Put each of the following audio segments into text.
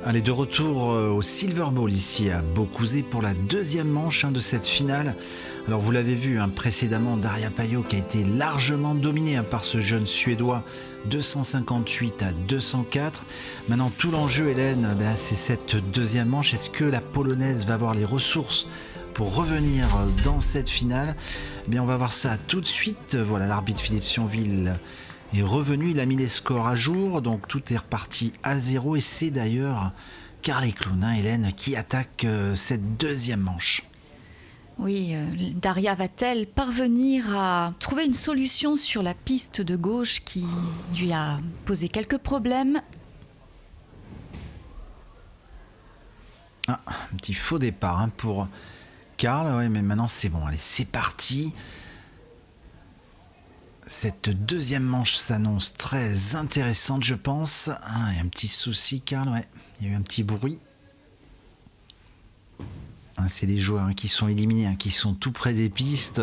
Allez, de retour au Silver Bowl ici à Beaucouzé pour la deuxième manche de cette finale. Alors vous l'avez vu précédemment, Daria Payot qui a été largement dominée par ce jeune Suédois, 258 à 204. Maintenant tout l'enjeu, Hélène, c'est cette deuxième manche. Est-ce que la Polonaise va avoir les ressources pour revenir dans cette finale? On va voir ça tout de suite. Voilà, l'arbitre Philippe Sionville est revenu, il a mis les scores à jour, donc tout est reparti à 0 et c'est d'ailleurs Karl Eklund, Hélène, qui attaque cette deuxième manche. Oui, Daria va-t-elle parvenir à trouver une solution sur la piste de gauche qui lui a posé quelques problèmes? Un petit faux départ pour Karl, ouais, mais maintenant c'est bon, allez, c'est parti. Cette deuxième manche s'annonce très intéressante, je pense. Il y a un petit souci, Karl, ouais. Il y a eu un petit bruit. C'est les joueurs qui sont éliminés, qui sont tout près des pistes.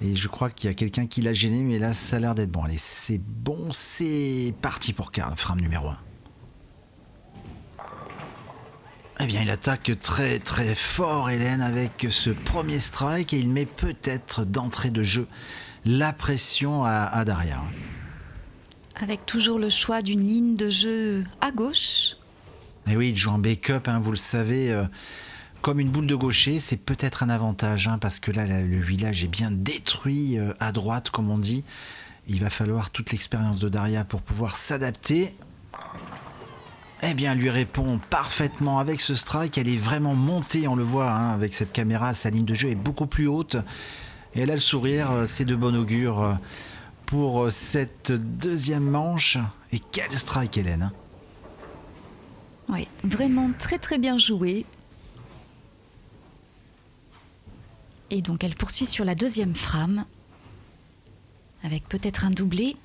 Et je crois qu'il y a quelqu'un qui l'a gêné, mais là, ça a l'air d'être bon. Allez, c'est bon, c'est parti pour Karl, frame numéro 1. Il attaque très très fort, Hélène, avec ce premier strike. Et il met peut-être d'entrée de jeu la pression à Daria. Avec toujours le choix d'une ligne de jeu à gauche. Et oui, il joue en backup, vous le savez, comme une boule de gaucher, c'est peut-être un avantage, parce que là, le village est bien détruit à droite, comme on dit. Il va falloir toute l'expérience de Daria pour pouvoir s'adapter. Elle lui répond parfaitement avec ce strike. Elle est vraiment montée, on le voit avec cette caméra. Sa ligne de jeu est beaucoup plus haute. Et elle a le sourire, c'est de bon augure pour cette deuxième manche. Et quel strike, Hélène! Oui, vraiment très très bien joué. Et donc elle poursuit sur la deuxième frame, avec peut-être un doublé.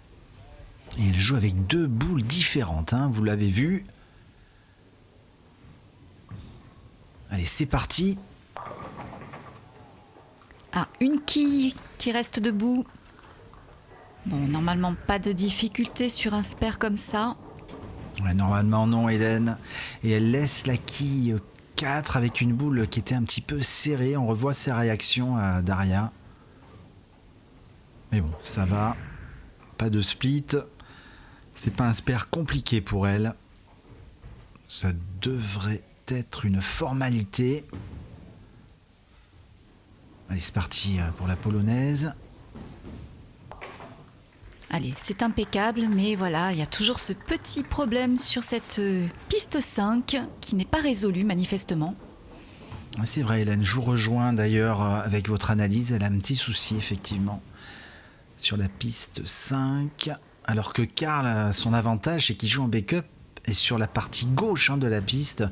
Et elle joue avec deux boules différentes, vous l'avez vu. Allez, c'est parti. Une quille qui reste debout. Bon, normalement pas de difficulté sur un spare comme ça. Ouais, normalement non, Hélène. Et elle laisse la quille 4 avec une boule qui était un petit peu serrée. On revoit ses réactions à Daria. Mais bon, ça va. Pas de split. C'est pas un spare compliqué pour elle. Ça devrait être une formalité. Allez, c'est parti pour la Polonaise. Allez, c'est impeccable, mais voilà, il y a toujours ce petit problème sur cette piste 5 qui n'est pas résolu manifestement. C'est vrai, Hélène, je vous rejoins d'ailleurs avec votre analyse. Elle a un petit souci, effectivement, sur la piste 5. Alors que Karl a son avantage, c'est qu'il joue en backup et sur la partie gauche de la piste.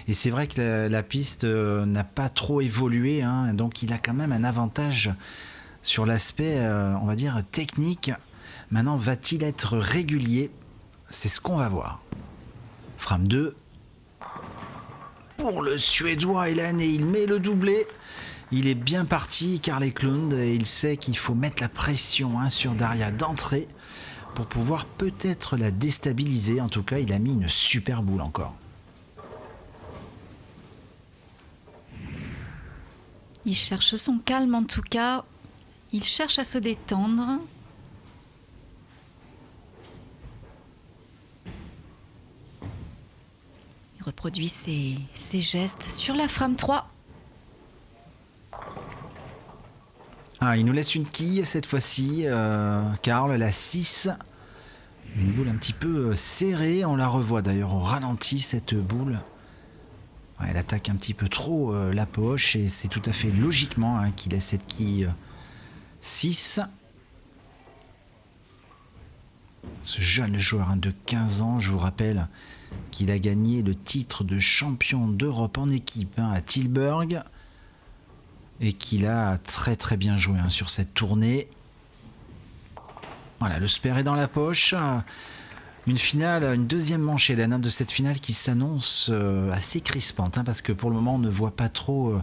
Et c'est vrai que la piste n'a pas trop évolué, donc il a quand même un avantage sur l'aspect, on va dire, technique. Maintenant, va-t-il être régulier? C'est ce qu'on va voir. Frame 2. Pour le Suédois, Hélène, et il met le doublé. Il est bien parti, Karl Eklund, et il sait qu'il faut mettre la pression sur Daria d'entrée pour pouvoir peut-être la déstabiliser. En tout cas, il a mis une super boule encore. Il cherche son calme en tout cas. Il cherche à se détendre. Il reproduit ses gestes sur la frame 3. Il nous laisse une quille cette fois-ci, Karl, la 6. Une boule un petit peu serrée, on la revoit d'ailleurs au ralenti cette boule. Elle attaque un petit peu trop la poche et c'est tout à fait logiquement qu'il laisse cette quille 6. Ce jeune joueur de 15 ans, je vous rappelle qu'il a gagné le titre de champion d'Europe en équipe à Tilburg. Et qu'il a très très bien joué sur cette tournée. Voilà, le spare est dans la poche. Une finale, une deuxième manche, Hélène, de cette finale qui s'annonce assez crispante, parce que pour le moment on ne voit pas trop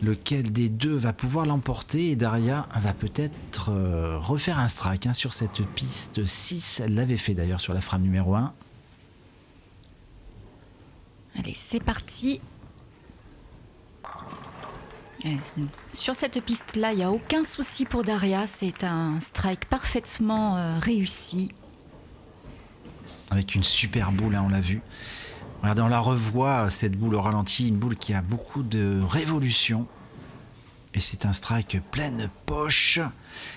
lequel des deux va pouvoir l'emporter. Et Daria va peut-être refaire un strike sur cette piste 6. Elle l'avait fait d'ailleurs sur la frame numéro 1. Allez, c'est parti. Et sur cette piste-là, il n'y a aucun souci pour Daria. C'est un strike parfaitement réussi. Avec une super boule, hein, on l'a vu. Regardez, on la revoit, cette boule au ralenti, une boule qui a beaucoup de révolution. Et c'est un strike pleine poche.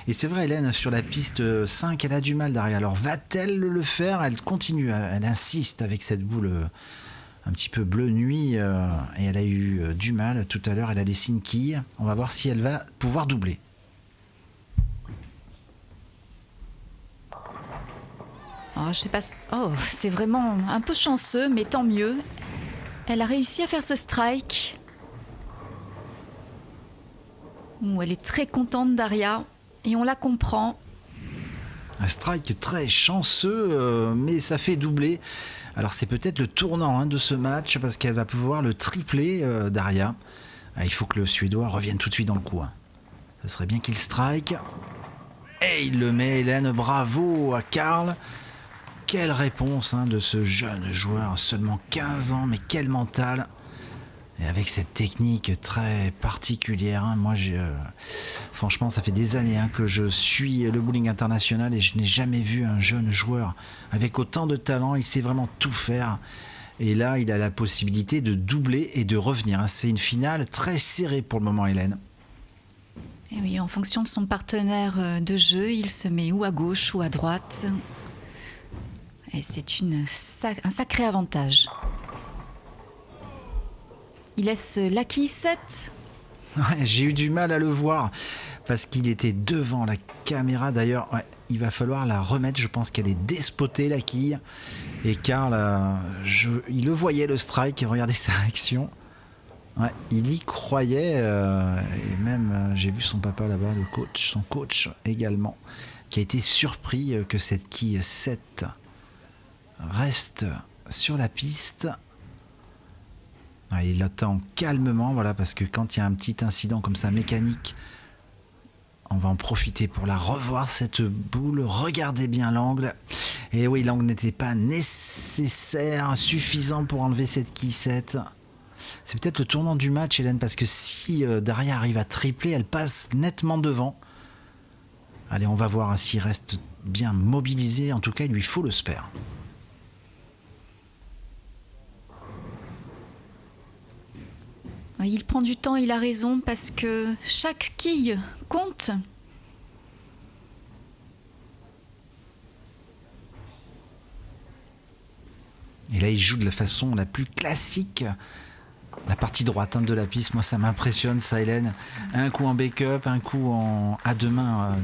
Et c'est vrai, Hélène, sur la piste 5, elle a du mal, Daria. Alors va-t-elle le faire? Elle continue, elle insiste avec cette boule un petit peu bleu nuit. Et elle a eu du mal tout à l'heure, elle a laissé une quille. On va voir si elle va pouvoir doubler. Oh, je sais pas. Oh, c'est vraiment un peu chanceux, mais tant mieux. Elle a réussi à faire ce strike. Elle est très contente, Daria, et on la comprend. Un strike très chanceux, mais ça fait doubler. Alors c'est peut-être le tournant de ce match, parce qu'elle va pouvoir le tripler, Daria. Il faut que le Suédois revienne tout de suite dans le coup. Ça serait bien qu'il strike. Et il le met, Hélène. Bravo à Karl. Quelle réponse de ce jeune joueur, seulement 15 ans, mais quel mental. Et avec cette technique très particulière, moi franchement ça fait des années que je suis le bowling international et je n'ai jamais vu un jeune joueur avec autant de talent. Il sait vraiment tout faire. Et là il a la possibilité de doubler et de revenir. C'est une finale très serrée pour le moment, Hélène. Et oui, en fonction de son partenaire de jeu, il se met ou à gauche ou à droite. Et c'est un sacré avantage. Il laisse la quille 7. Ouais, j'ai eu du mal à le voir parce qu'il était devant la caméra. D'ailleurs, il va falloir la remettre. Je pense qu'elle est despotée, la quille. Et Karl, il le voyait, le strike. Regardez sa réaction. Ouais, il y croyait. Et même, j'ai vu son papa là-bas, son coach également, qui a été surpris que cette quille 7 reste sur la piste. Il attend calmement, parce que quand il y a un petit incident comme ça mécanique, on va en profiter pour la revoir, cette boule. Regardez bien l'angle. Et oui, l'angle n'était pas nécessaire, suffisant pour enlever cette quille 7. C'est peut-être le tournant du match, Hélène, parce que si Daria arrive à tripler, elle passe nettement devant. Allez, on va voir s'il reste bien mobilisé. En tout cas, il lui faut le spare. Il prend du temps, il a raison, parce que chaque quille compte. Et là, il joue de la façon la plus classique. La partie droite de la piste, moi, ça m'impressionne, ça, Hélène. Un coup en backup, un coup en à deux mains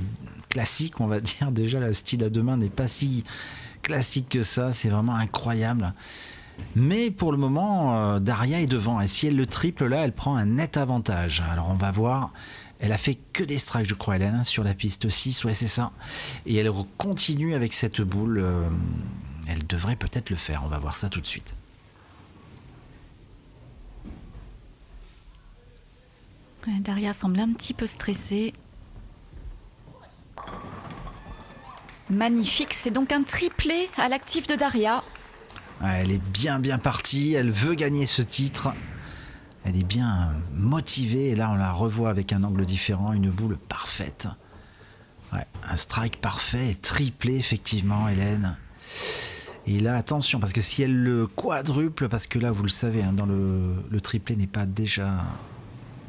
classique, on va dire. Déjà, le style à deux mains n'est pas si classique que ça. C'est vraiment incroyable. Mais pour le moment, Daria est devant. Et si elle le triple, là, elle prend un net avantage. Alors, on va voir. Elle a fait que des strikes, je crois, Hélène, sur la piste 6. Ouais, c'est ça. Et elle continue avec cette boule. Elle devrait peut-être le faire. On va voir ça tout de suite. Daria semble un petit peu stressée. Magnifique, c'est donc un triplé à l'actif de Daria. Elle est bien partie, elle veut gagner ce titre. Elle est bien motivée et là on la revoit avec un angle différent, une boule parfaite. Ouais, un strike parfait et triplé effectivement, Hélène. Et là attention, parce que si elle le quadruple, parce que là vous le savez, dans le triplé n'est pas déjà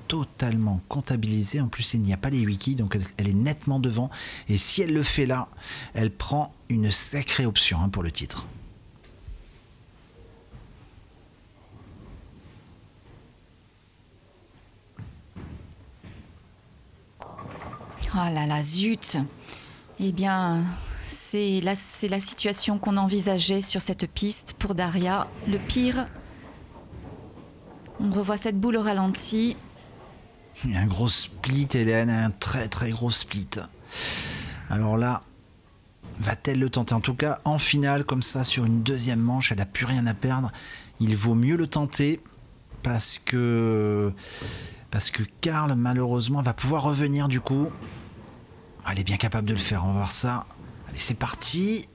totalement comptabilisé, en plus il n'y a pas les 8 quilles, donc elle est nettement devant, et si elle le fait là, elle prend une sacrée option pour le titre. Oh là là, zut. Eh bien, c'est la situation qu'on envisageait sur cette piste pour Daria. Le pire, on revoit cette boule au ralenti. Il y a un gros split, Hélène, un très très gros split. Alors là, va-t-elle le tenter? En tout cas, en finale, comme ça, sur une deuxième manche, elle n'a plus rien à perdre. Il vaut mieux le tenter parce que Karl, malheureusement, va pouvoir revenir du coup. Elle est bien capable de le faire, on va voir ça. Allez, c'est parti.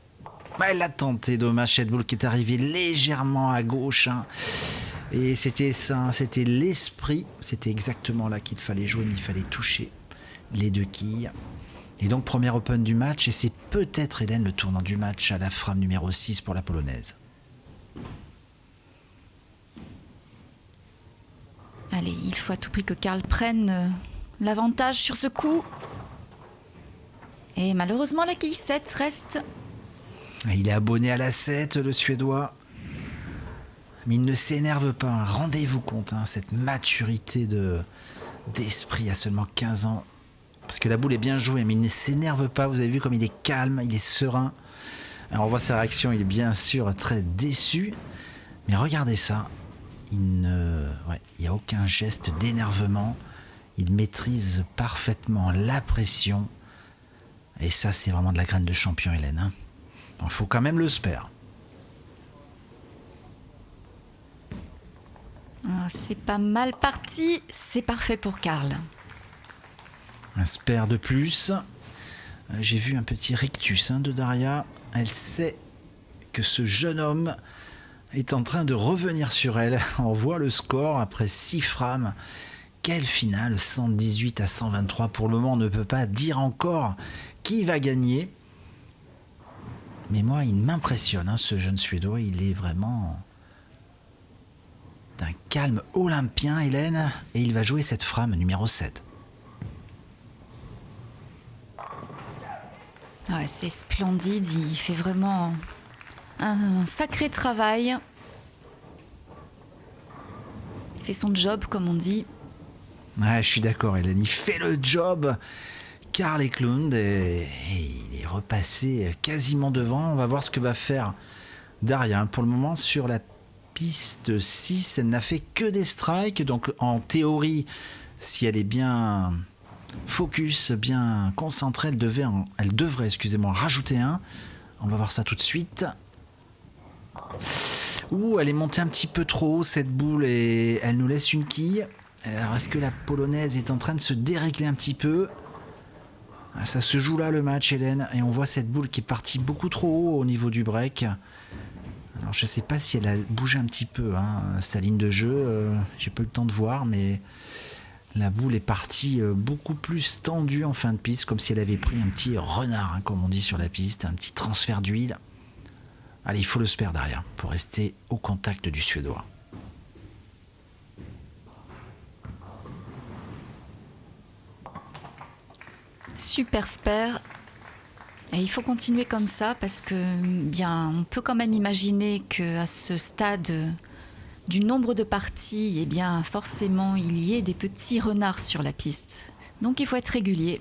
Elle l'a tenté, dommage, cette boule qui est arrivée légèrement à gauche. Et c'était ça, c'était l'esprit, c'était exactement là qu'il fallait jouer, mais il fallait toucher les 2 quilles. Et donc premier open du match, et c'est peut-être Hélène le tournant du match à la frame numéro 6 pour la polonaise. Allez, il faut à tout prix que Karl prenne l'avantage sur ce coup. Et malheureusement, la quille 7 reste. Il est abonné à la 7, le Suédois. Mais il ne s'énerve pas, hein. Rendez-vous compte, hein, cette maturité d'esprit à seulement 15 ans. Parce que la boule est bien jouée, mais il ne s'énerve pas. Vous avez vu comme il est calme, il est serein. Alors on voit sa réaction, il est bien sûr très déçu. Mais regardez ça. Il n'y a aucun geste d'énervement. Il maîtrise parfaitement la pression. Et ça, c'est vraiment de la graine de champion, Hélène. Hein. Il faut quand même le spare. Ah, c'est pas mal parti. C'est parfait pour Karl. Un spare de plus. J'ai vu un petit rictus de Daria. Elle sait que ce jeune homme est en train de revenir sur elle. On voit le score après 6 frames. Quelle finale, 118 à 123. Pour le moment, on ne peut pas dire encore qui va gagner. Mais moi, il m'impressionne, ce jeune Suédois. Il est vraiment d'un calme olympien, Hélène. Et il va jouer cette frame numéro 7. Ouais, c'est splendide. Il fait vraiment un sacré travail. Il fait son job, comme on dit. Ouais, je suis d'accord, Hélène. Il fait le job. Karl Eklund et il est repassé quasiment devant. On va voir ce que va faire Daria. Pour le moment, sur la piste 6, elle n'a fait que des strikes. Donc, en théorie, si elle est bien focus, bien concentrée, elle devrait rajouter un. On va voir ça tout de suite. Elle est montée un petit peu trop haut, cette boule, et elle nous laisse une quille. Alors, est-ce que la polonaise est en train de se dérégler un petit peu ? Ça se joue là, le match, Hélène, et on voit cette boule qui est partie beaucoup trop haut au niveau du break. Alors, je ne sais pas si elle a bougé un petit peu, sa ligne de jeu. J'ai pas eu le temps de voir, mais la boule est partie beaucoup plus tendue en fin de piste, comme si elle avait pris un petit renard, comme on dit sur la piste, un petit transfert d'huile. Allez, il faut le spare derrière pour rester au contact du Suédois. Super spare. Et il faut continuer comme ça parce que, on peut quand même imaginer qu'à ce stade du nombre de parties, forcément, il y ait des petits renards sur la piste. Donc il faut être régulier.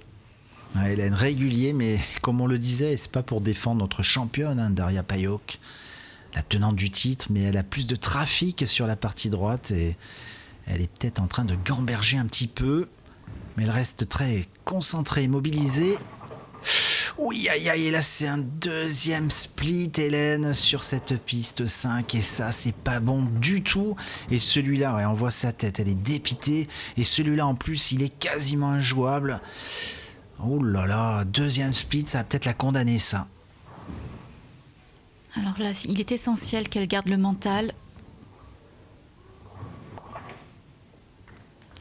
Hélène, régulier, mais comme on le disait, c'est pas pour défendre notre championne, Daria Pajok, la tenante du titre, mais elle a plus de trafic sur la partie droite et elle est peut-être en train de gamberger un petit peu, mais elle reste très concentrée, mobilisée. Oui, aïe, aïe, et là c'est un deuxième split, Hélène, sur cette piste 5, et ça c'est pas bon du tout. Et celui-là, on voit sa tête, elle est dépitée, et celui-là en plus il est quasiment injouable. Oh là là, deuxième split, ça va peut-être la condamner, ça. Alors là, il est essentiel qu'elle garde le mental.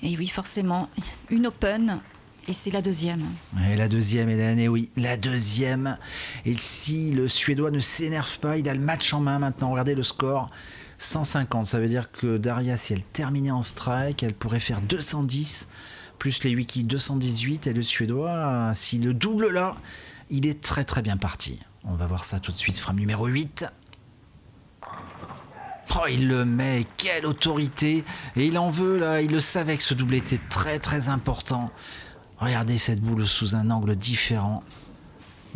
Et oui, forcément, une open, et c'est la deuxième. Et la deuxième, Hélène, et oui, la deuxième. Et si le Suédois ne s'énerve pas, il a le match en main maintenant. Regardez le score, 150. Ça veut dire que Daria, si elle terminait en strike, elle pourrait faire 210, plus les 8 kills, 218. Et le Suédois, s'il le double là, il est très très bien parti. On va voir ça tout de suite, frame numéro 8. Oh, il le met, quelle autorité. Et il en veut là, il le savait que ce doublé était très très important. Regardez cette boule sous un angle différent.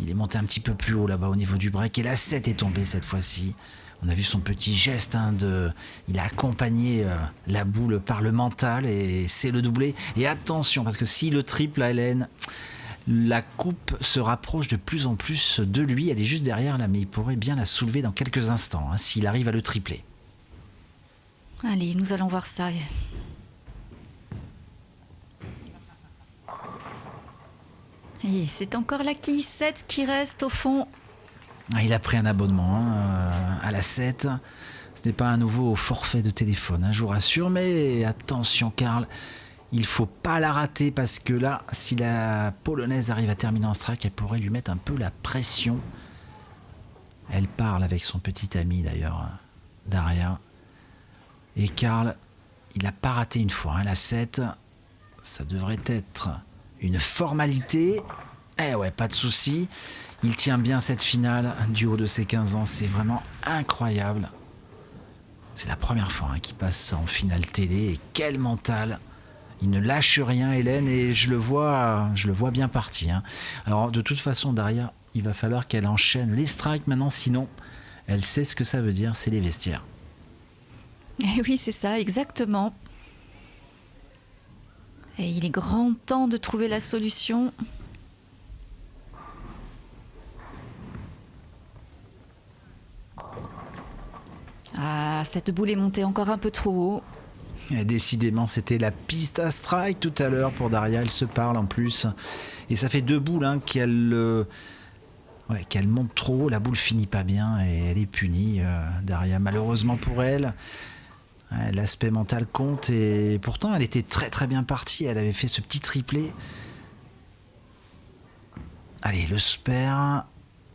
Il est monté un petit peu plus haut là-bas au niveau du break. Et la 7 est tombée cette fois-ci. On a vu son petit geste, il a accompagné la boule par le mental et c'est le doublé. Et attention, parce que si le triple à Hélène, la coupe se rapproche de plus en plus de lui. Elle est juste derrière là, mais il pourrait bien la soulever dans quelques instants, s'il arrive à le tripler. Allez, nous allons voir ça. Et c'est encore la quille 7 qui reste au fond. Il a pris un abonnement à la 7. Ce n'est pas un nouveau forfait de téléphone, je vous rassure, mais attention Karl, il ne faut pas la rater parce que là, si la Polonaise arrive à terminer en strike, elle pourrait lui mettre un peu la pression. Elle parle avec son petit ami d'ailleurs, Daria. Et Karl, il n'a pas raté une fois, la 7, ça devrait être une formalité. Eh ouais, pas de souci. Il tient bien cette finale du haut de ses 15 ans, c'est vraiment incroyable. C'est la première fois qu'il passe en finale télé et quel mental. Il ne lâche rien Hélène et je le vois bien parti. Alors de toute façon Daria, il va falloir qu'elle enchaîne les strikes maintenant, sinon elle sait ce que ça veut dire, c'est les vestiaires. Et oui, c'est ça, exactement. Et il est grand temps de trouver la solution. Ah, cette boule est montée encore un peu trop haut. Et décidément, c'était la piste à strike tout à l'heure pour Daria. Elle se parle en plus. Et ça fait 2 boules qu'elle monte trop haut. La boule finit pas bien et elle est punie, Daria. Malheureusement pour elle, l'aspect mental compte. Et pourtant, elle était très très bien partie. Elle avait fait ce petit triplé. Allez, le spare.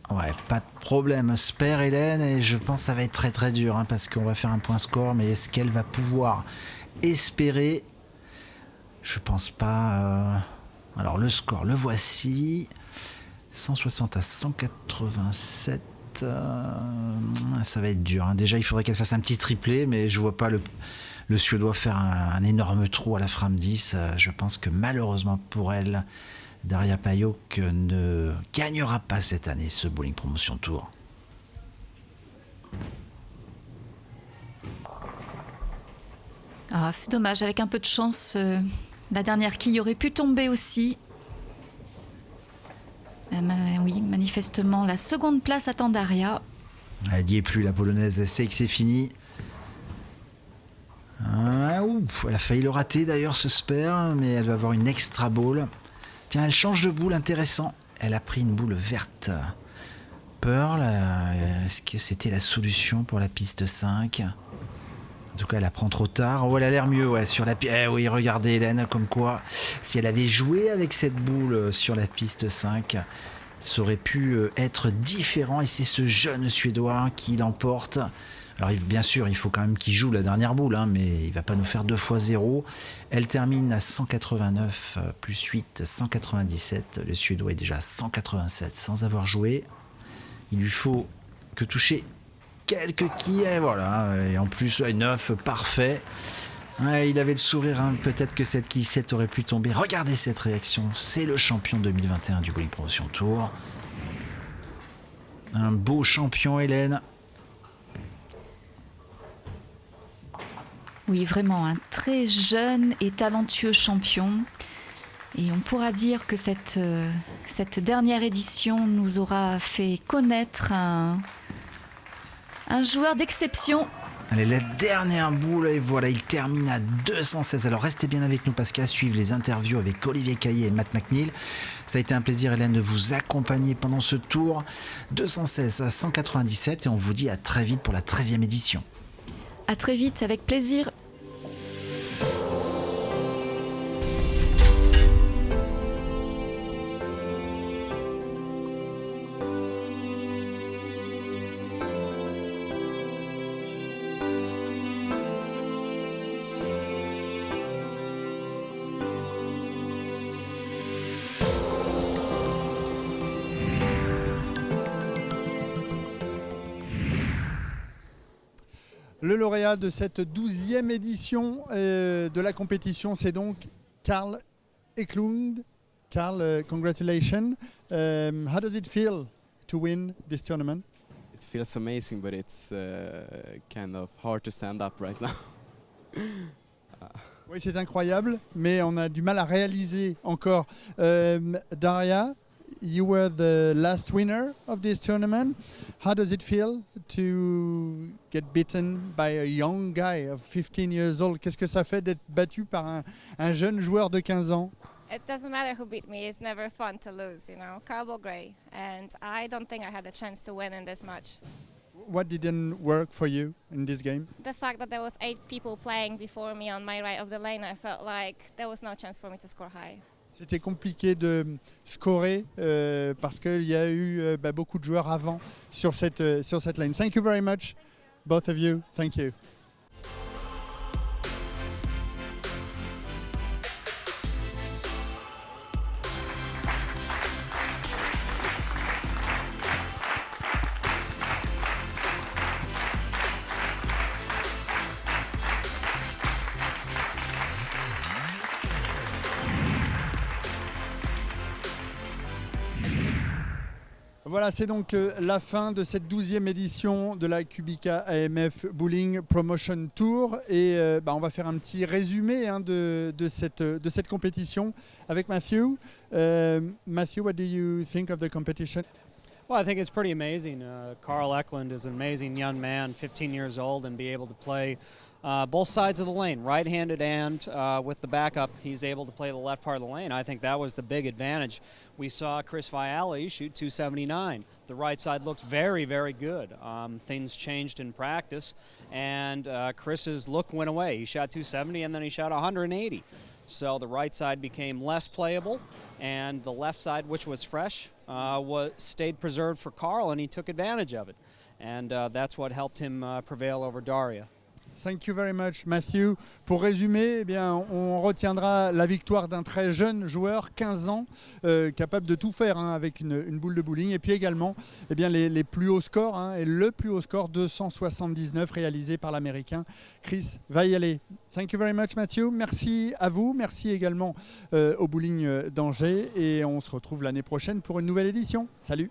Ouais, pas de problème. Spare Hélène. Et je pense que ça va être très très dur parce qu'on va faire un point score. Mais est-ce qu'elle va pouvoir espérer? Je pense pas. Alors le score, le voici. 160 à 187. Ça va être dur. Déjà, il faudrait qu'elle fasse un petit triplé, mais je vois pas le Suédois faire un énorme trou à la frame 10. Je pense que malheureusement pour elle, Daria Pajok ne gagnera pas cette année ce Bowling Promotion Tour. Ah, c'est dommage, avec un peu de chance, la dernière quille aurait pu tomber aussi. Oui, manifestement, la seconde place attend Daria. Elle n'y est plus, la Polonaise, elle sait que c'est fini. Elle a failli le rater d'ailleurs, ce spare, mais elle va avoir une extra ball. Tiens, elle change de boule, intéressant. Elle a pris une boule verte. Pearl, est-ce que c'était la solution pour la piste 5 ? En tout cas, elle la prend trop tard. Oh, elle a l'air mieux, sur la piste. Oui, regardez Hélène, comme quoi, si elle avait joué avec cette boule sur la piste 5, ça aurait pu être différent. Et c'est ce jeune Suédois qui l'emporte. Alors, bien sûr, il faut quand même qu'il joue la dernière boule, mais il ne va pas nous faire 2 fois 0. Elle termine à 189 plus 8, 197. Le Suédois est déjà à 187 sans avoir joué. Il lui faut que toucher quelques quilles, voilà, et en plus 9, parfait. Il avait le sourire, peut-être que cette quille 7 aurait pu tomber. Regardez cette réaction, c'est le champion 2021 du Bowling Promotion Tour. Un beau champion Hélène. Oui, vraiment, un très jeune et talentueux champion. Et on pourra dire que cette dernière édition nous aura fait connaître un joueur d'exception. Allez, la dernière boule, et voilà, il termine à 216. Alors restez bien avec nous parce qu'à suivre les interviews avec Olivier Caillé et Matt McNeil. Ça a été un plaisir Hélène de vous accompagner pendant ce tour. 216 à 197 et on vous dit à très vite pour la 13e édition. À très vite, avec plaisir. Le lauréat de cette 12e édition de la compétition, c'est donc Karl Eklund. Karl, congratulations. How does it feel to win this tournament? It feels amazing, but it's kind of hard to stand up right now. Oui, c'est incroyable, mais on a du mal à réaliser encore. Daria, you were the last winner of this tournament. How does it feel to get beaten by a young guy of 15 years old? Qu'est-ce que ça fait d'être battu par un jeune joueur de 15 ans? It doesn't matter who beat me. It's never fun to lose, you know. Carl Gray, and I don't think I had a chance to win in this match. what didn't work for you in this game? The fact that there was 8 people playing before me on my right of the lane, I felt like there was no chance for me to score high. C'était compliqué de scorer parce qu'il y a eu beaucoup de joueurs avant sur cette lane. Thank you very much, both of you. Thank you. Voilà, c'est donc la fin de cette 12e édition de la Kubica AMF Bowling Promotion Tour. Et on va faire un petit résumé de cette compétition avec Matthew. Matthew, what do you think of the competition? Well, I think it's pretty amazing. Carl Eklund is an amazing young man, 15 years old, and be able to play both sides of the lane, right-handed and with the backup, he's able to play the left part of the lane. I think that was the big advantage. We saw Chris Viali shoot 279. The right side looked very, very good. Things changed in practice, and Chris's look went away. He shot 270 and then he shot 180. So the right side became less playable, and the left side, which was fresh, stayed preserved for Carl, and he took advantage of it. And that's what helped him prevail over Daria. Thank you very much, Matthew. Pour résumer, on retiendra la victoire d'un très jeune joueur, 15 ans, capable de tout faire avec une boule de bowling. Et puis également les plus hauts scores, et le plus haut score, 279, réalisé par l'Américain Chris Viali. Thank you very much, Matthew. Merci à vous. Merci également au Bowling d'Angers. Et on se retrouve l'année prochaine pour une nouvelle édition. Salut!